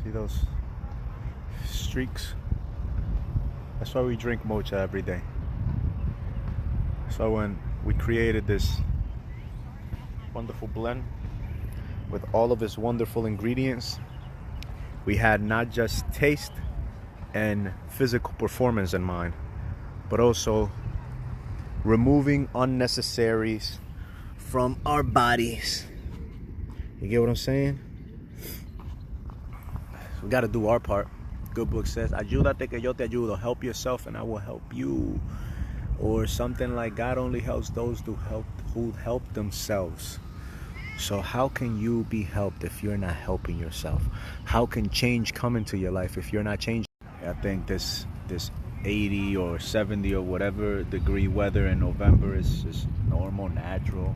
See those streaks? That's why we drink mocha every day. So when we created this wonderful blend with all of its wonderful ingredients, we had not just taste and physical performance in mind, but also removing unnecessaries from our bodies. You get what I'm saying? So we got to do our part. Good book says, ayúdate que yo te ayudo. Help yourself and I will help you. Or something like, God only helps those who help themselves. So how can you be helped if you're not helping yourself? How can change come into your life if you're not changing? I think this 80 or 70 or whatever degree weather in November is just normal, natural,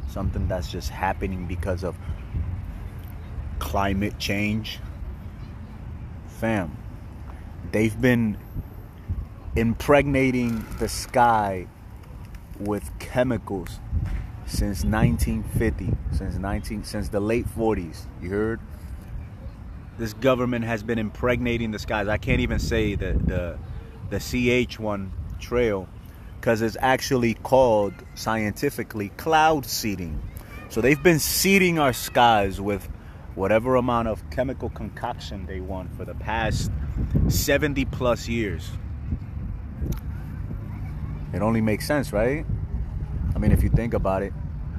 something that's just happening because of climate change. Fam, they've been impregnating the sky with chemicals since 1950, since the late 40s. You heard? This government has been impregnating the skies. I can't even say the CH1 trail because it's actually called scientifically cloud seeding. So they've been seeding our skies with whatever amount of chemical concoction they want for the past 70 plus years. It only makes sense, right? I mean, if you think about it.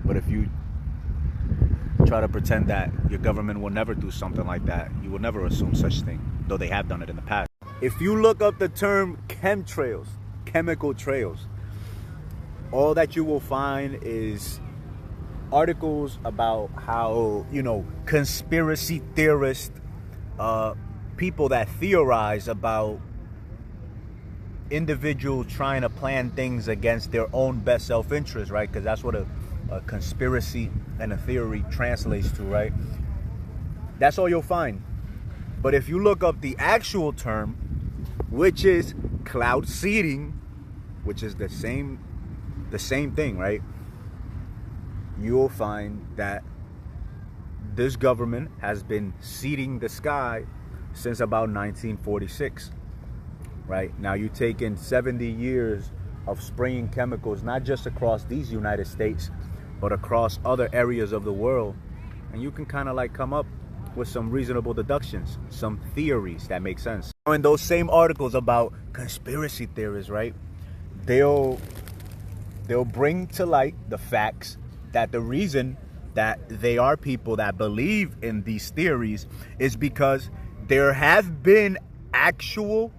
But if you try to pretend that your government will never do something like that, you will never assume such thing, though they have done it in the past. If you look up the term chemtrails, chemical trails, all that you will find is articles about how, conspiracy theorists, people that theorize about individuals trying to plan things against their own best self-interest, right? Because that's what a conspiracy and a theory translates to, right? That's all you'll find. But if you look up the actual term, which is cloud seeding, which is the same thing, right? You'll find that this government has been seeding the sky since about 1946, right? Now you take in 70 years of spraying chemicals, not just across these United States, but across other areas of the world, and you can kind of like come up with some reasonable deductions, some theories that make sense. In those same articles about conspiracy theories, right, they'll bring to light the facts that the reason that they are people that believe in these theories is because there have been actual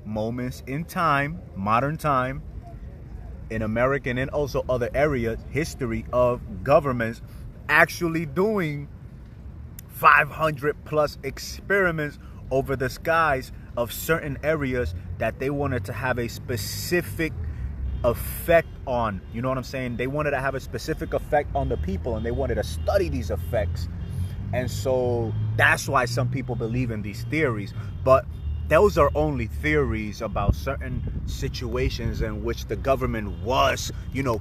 moments in time, modern time, in American and also other areas, history of governments actually doing 500 plus experiments over the skies of certain areas that they wanted to have a specific effect on. You know what I'm saying? They wanted to have a specific effect on the people, and they wanted to study these effects. And so that's why some people believe in these theories. But those are only theories about certain situations in which the government was,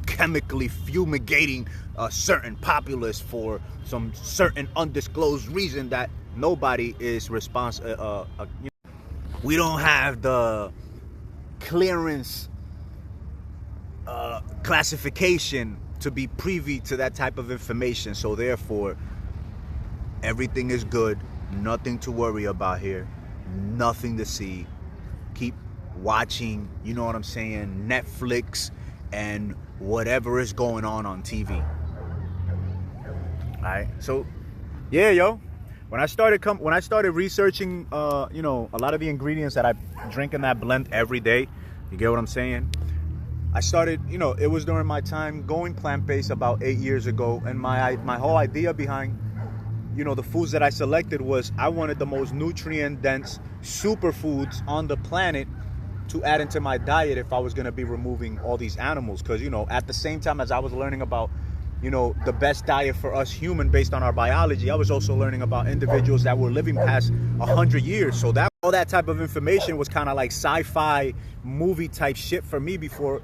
chemically fumigating a certain populace for some certain undisclosed reason that nobody is responsible. We don't have the clearance classification to be privy to that type of information. So therefore, everything is good. Nothing to worry about here. Nothing to see. Keep watching, you know what I'm saying, Netflix and whatever is going on TV. Alright, so yeah, yo. When I started researching a lot of the ingredients that I drink in that blend every day, you get what I'm saying? I started, it was during my time going plant-based about 8 years ago, and my whole idea behind the foods that I selected was I wanted the most nutrient-dense superfoods on the planet to add into my diet if I was going to be removing all these animals. Because, at the same time as I was learning about, the best diet for us human based on our biology, I was also learning about individuals that were living past 100 years. So all that type of information was kind of like sci-fi movie type shit for me before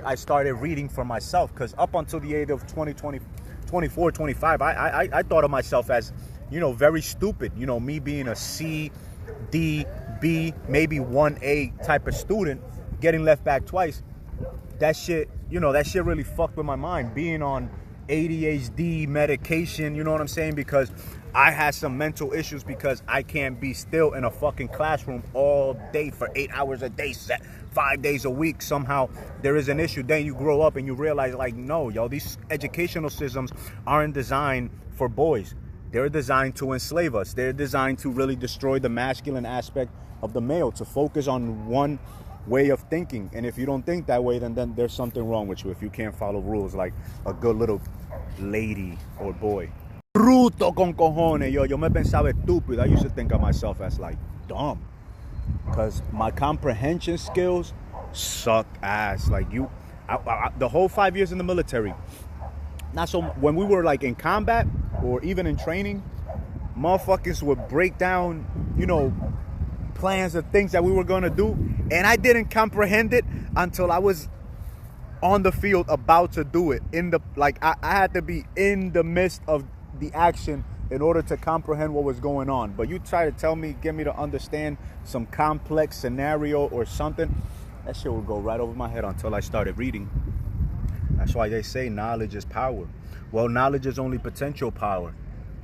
I started reading for myself. Because up until the age of 24, 25, I thought of myself as very stupid. Me being a C, D, B, maybe 1A type of student, getting left back twice. That shit really fucked with my mind. Being on ADHD medication, you know what I'm saying? Because I had some mental issues because I can't be still in a fucking classroom all day for 8 hours a day, 5 days a week. Somehow there is an issue. Then you grow up and you realize, like, no, yo, these educational systems aren't designed for boys. They're designed to enslave us. They're designed to really destroy the masculine aspect of the male, to focus on one way of thinking. And if you don't think that way, then there's something wrong with you if you can't follow rules like a good little lady or boy. Bruto con cojones. Yo me pensaba estúpido. I used to think of myself as like dumb, because my comprehension skills sucked ass. Like the whole 5 years in the military, not so when we were like in combat or even in training, motherfuckers would break down, plans of things that we were gonna do, and I didn't comprehend it until I was on the field about to do it. I had to be in the midst of the action in order to comprehend what was going on. But you try to get me to understand some complex scenario or something, that shit would go right over my head until I started reading. That's why they say knowledge is power. Well, knowledge is only potential power,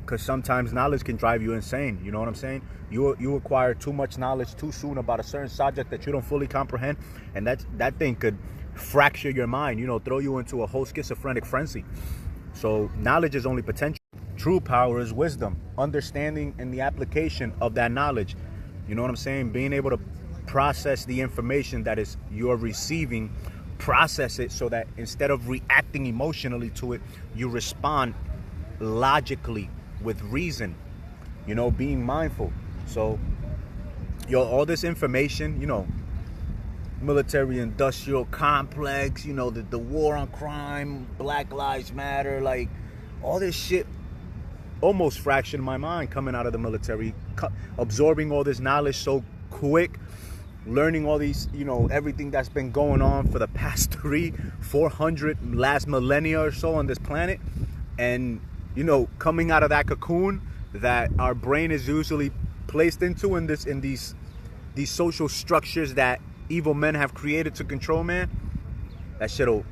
because sometimes knowledge can drive you insane. You know what I'm saying? You acquire too much knowledge too soon about a certain subject that you don't fully comprehend, and that thing could fracture your mind, throw you into a whole schizophrenic frenzy. So knowledge is only potential. True power is wisdom, understanding and the application of that knowledge. You know what I'm saying? Being able to process the information that is you're receiving, process it so that instead of reacting emotionally to it, you respond logically with reason, being mindful. So all this information, military industrial complex, the war on crime, Black Lives Matter, like all this shit almost fractured my mind coming out of the military, absorbing all this knowledge so quick, learning all these, everything that's been going on for the past 400 last millennia or so on this planet. And, coming out of that cocoon that our brain is usually placed into in these social structures that evil men have created to control man, that shit'll,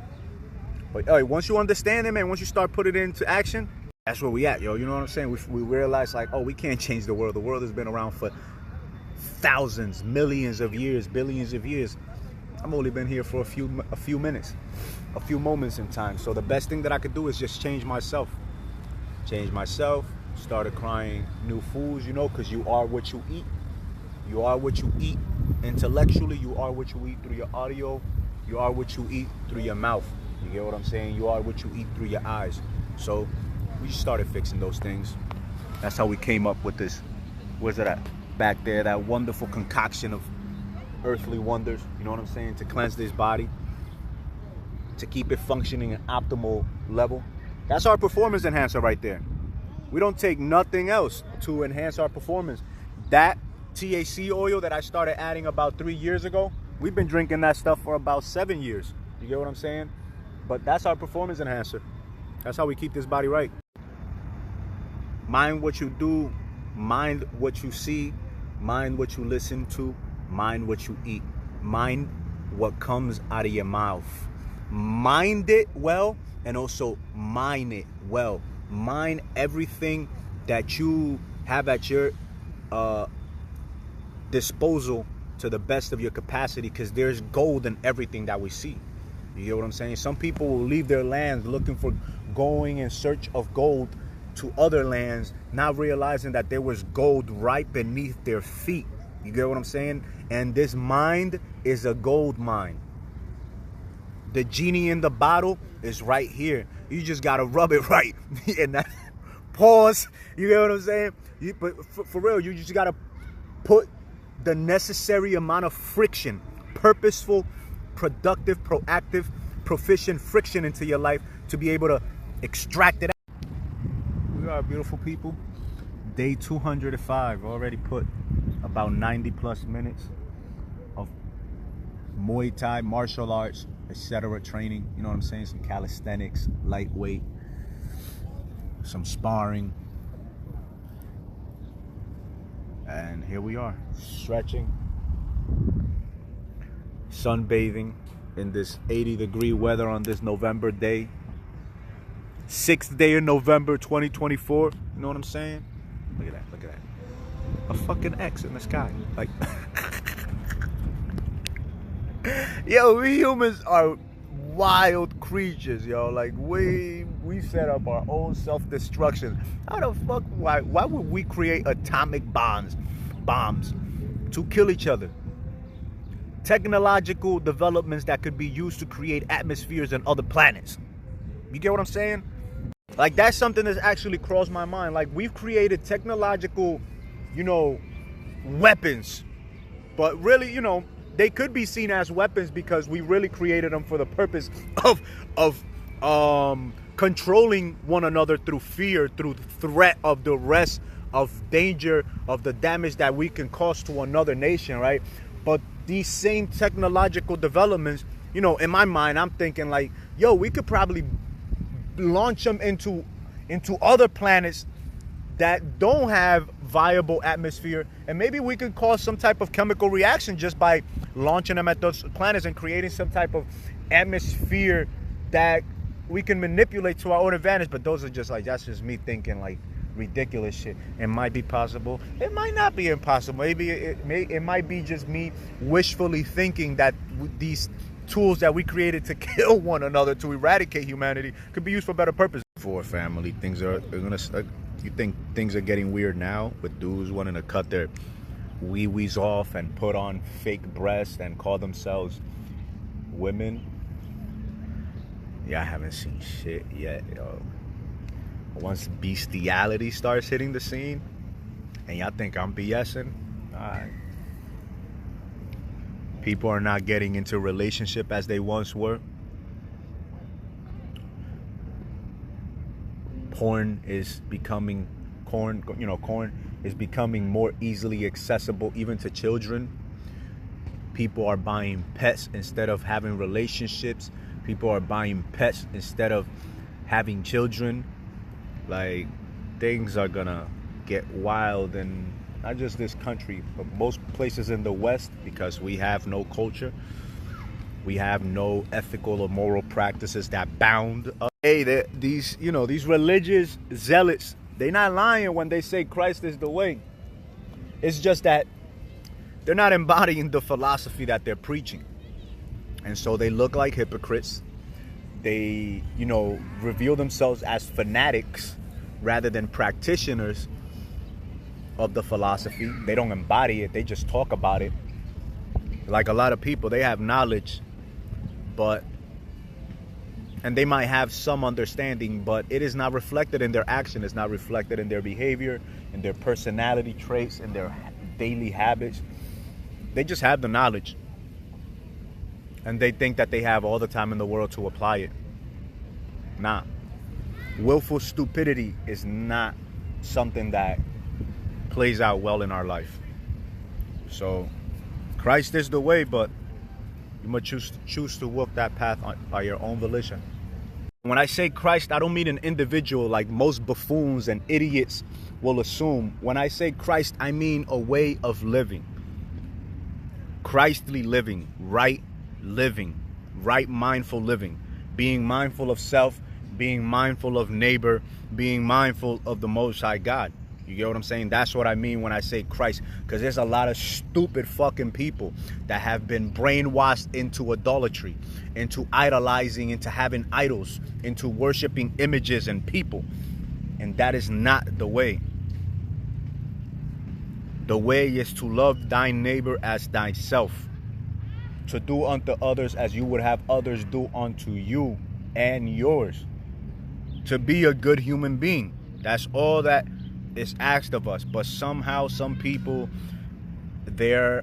but once you understand it, man, once you start putting it into action, that's where we at, yo. You know what I'm saying? We realize, like, we can't change the world. The world has been around for thousands, millions of years, billions of years. I've only been here for a few minutes, a few moments in time. So the best thing that I could do is just change myself. Started crying new foods, because you are what you eat. You are what you eat intellectually. You are what you eat through your audio. You are what you eat through your mouth. You get what I'm saying? You are what you eat through your eyes. So we just started fixing those things. That's how we came up with this. Where's it at? Back there, that wonderful concoction of earthly wonders. You know what I'm saying? To cleanse this body, to keep it functioning at optimal level. That's our performance enhancer right there. We don't take nothing else to enhance our performance. That THC oil that I started adding about 3 years ago, we've been drinking that stuff for about 7 years. You get what I'm saying? But that's our performance enhancer. That's how we keep this body right. Mind what you do, mind what you see, mind what you listen to, mind what you eat, mind what comes out of your mouth. Mind it well, and also mine it well. Mine everything that you have at your disposal to the best of your capacity, because there's gold in everything that we see. You get what I'm saying? Some people will leave their lands looking for, going in search of gold to other lands, not realizing that there was gold right beneath their feet. You get what I'm saying? And this mind is a gold mine. The genie in the bottle is right here. You just gotta rub it right. And that, pause. You get what I'm saying? But for real, you just gotta put the necessary amount of friction, purposeful, productive, proactive, proficient friction into your life to be able to extract it out. We are beautiful people. Day 205. Already put about 90 plus minutes of Muay Thai, martial arts, etc. training. You know what I'm saying? Some calisthenics, lightweight, some sparring. And here we are, stretching, sunbathing in this 80-degree weather on this November day. 6th day in November 2024. You know what I'm saying? Look at that, look at that. A fucking X in the sky. Like, yo, we humans are wild creatures, yo. Like, we set up our own self-destruction. How the fuck, why would we create atomic bombs to kill each other? Technological developments that could be used to create atmospheres on other planets. You get what I'm saying? Like, that's something that's actually crossed my mind. Like, we've created technological, weapons. But really, they could be seen as weapons because we really created them for the purpose of controlling one another through fear, through threat of the rest, of danger, of the damage that we can cause to another nation, right? But these same technological developments, in my mind, I'm thinking like, yo, we could probably launch them into other planets that don't have viable atmosphere, and maybe we could cause some type of chemical reaction just by launching them at those planets and creating some type of atmosphere that we can manipulate to our own advantage. But those are that's just me thinking like ridiculous shit. It might be possible, it might not be impossible. Maybe it might be just me wishfully thinking that these tools that we created to kill one another, to eradicate humanity, could be used for better purpose. For family, things are gonna. You think things are getting weird now with dudes wanting to cut their wee-wees off and put on fake breasts and call themselves women? Yeah, I haven't seen shit yet, yo. Once bestiality starts hitting the scene, and y'all think I'm BSing, alright. People are not getting into relationship as they once were. Porn is becoming more easily accessible even to children. People are buying pets instead of having relationships. People are buying pets instead of having children. Like, things are gonna get wild, and not just this country, but most places in the West, because we have no culture. We have no ethical or moral practices that bound us. Hey, these religious zealots, they're not lying when they say Christ is the way. It's just that they're not embodying the philosophy that they're preaching. And so they look like hypocrites. They, reveal themselves as fanatics rather than practitioners of the philosophy. They don't embody it. They just talk about it. Like a lot of people, they have knowledge, and they might have some understanding, but it is not reflected in their action. It's not reflected in their behavior, in their personality traits, in their daily habits. They just have the knowledge, and they think that they have all the time in the world to apply it. Nah. Willful stupidity is not something that plays out well in our life. So Christ is the way, but you must choose to walk that path by your own volition. When I say Christ, I don't mean an individual like most buffoons and idiots will assume. When I say Christ, I mean a way of living. Christly living, right mindful living. Being mindful of self, being mindful of neighbor, being mindful of the Most High God. You get what I'm saying? That's what I mean when I say Christ. Because there's a lot of stupid fucking people that have been brainwashed into idolatry, into idolizing, into having idols, into worshiping images and people. And that is not the way. The way is to love thy neighbor as thyself. To do unto others as you would have others do unto you and yours. To be a good human being. That's all that is asked of us. But somehow some people, they're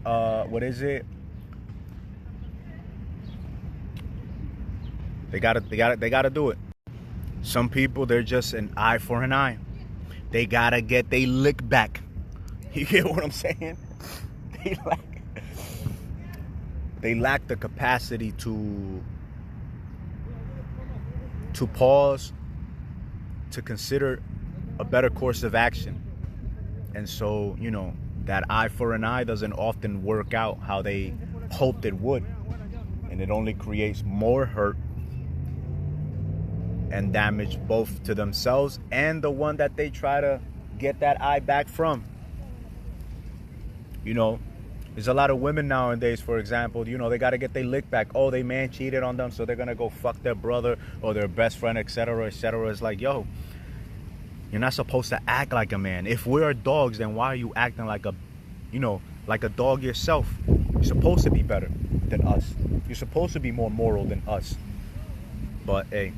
they gotta do it. Some people, they're just an eye for an eye. They gotta get they lick back. You get what I'm saying? They lack the capacity to pause, to consider a better course of action. And so, that eye for an eye doesn't often work out how they hoped it would. And it only creates more hurt and damage both to themselves and the one that they try to get that eye back from. You know, there's a lot of women nowadays, for example, you know, they got to get their lick back. Oh, their man cheated on them, so they're going to go fuck their brother or their best friend, etc., etc. It's like, yo, you're not supposed to act like a man. If we're dogs, then why are you acting like a, you know, like a dog yourself? You're supposed to be better than us. You're supposed to be more moral than us. But hey,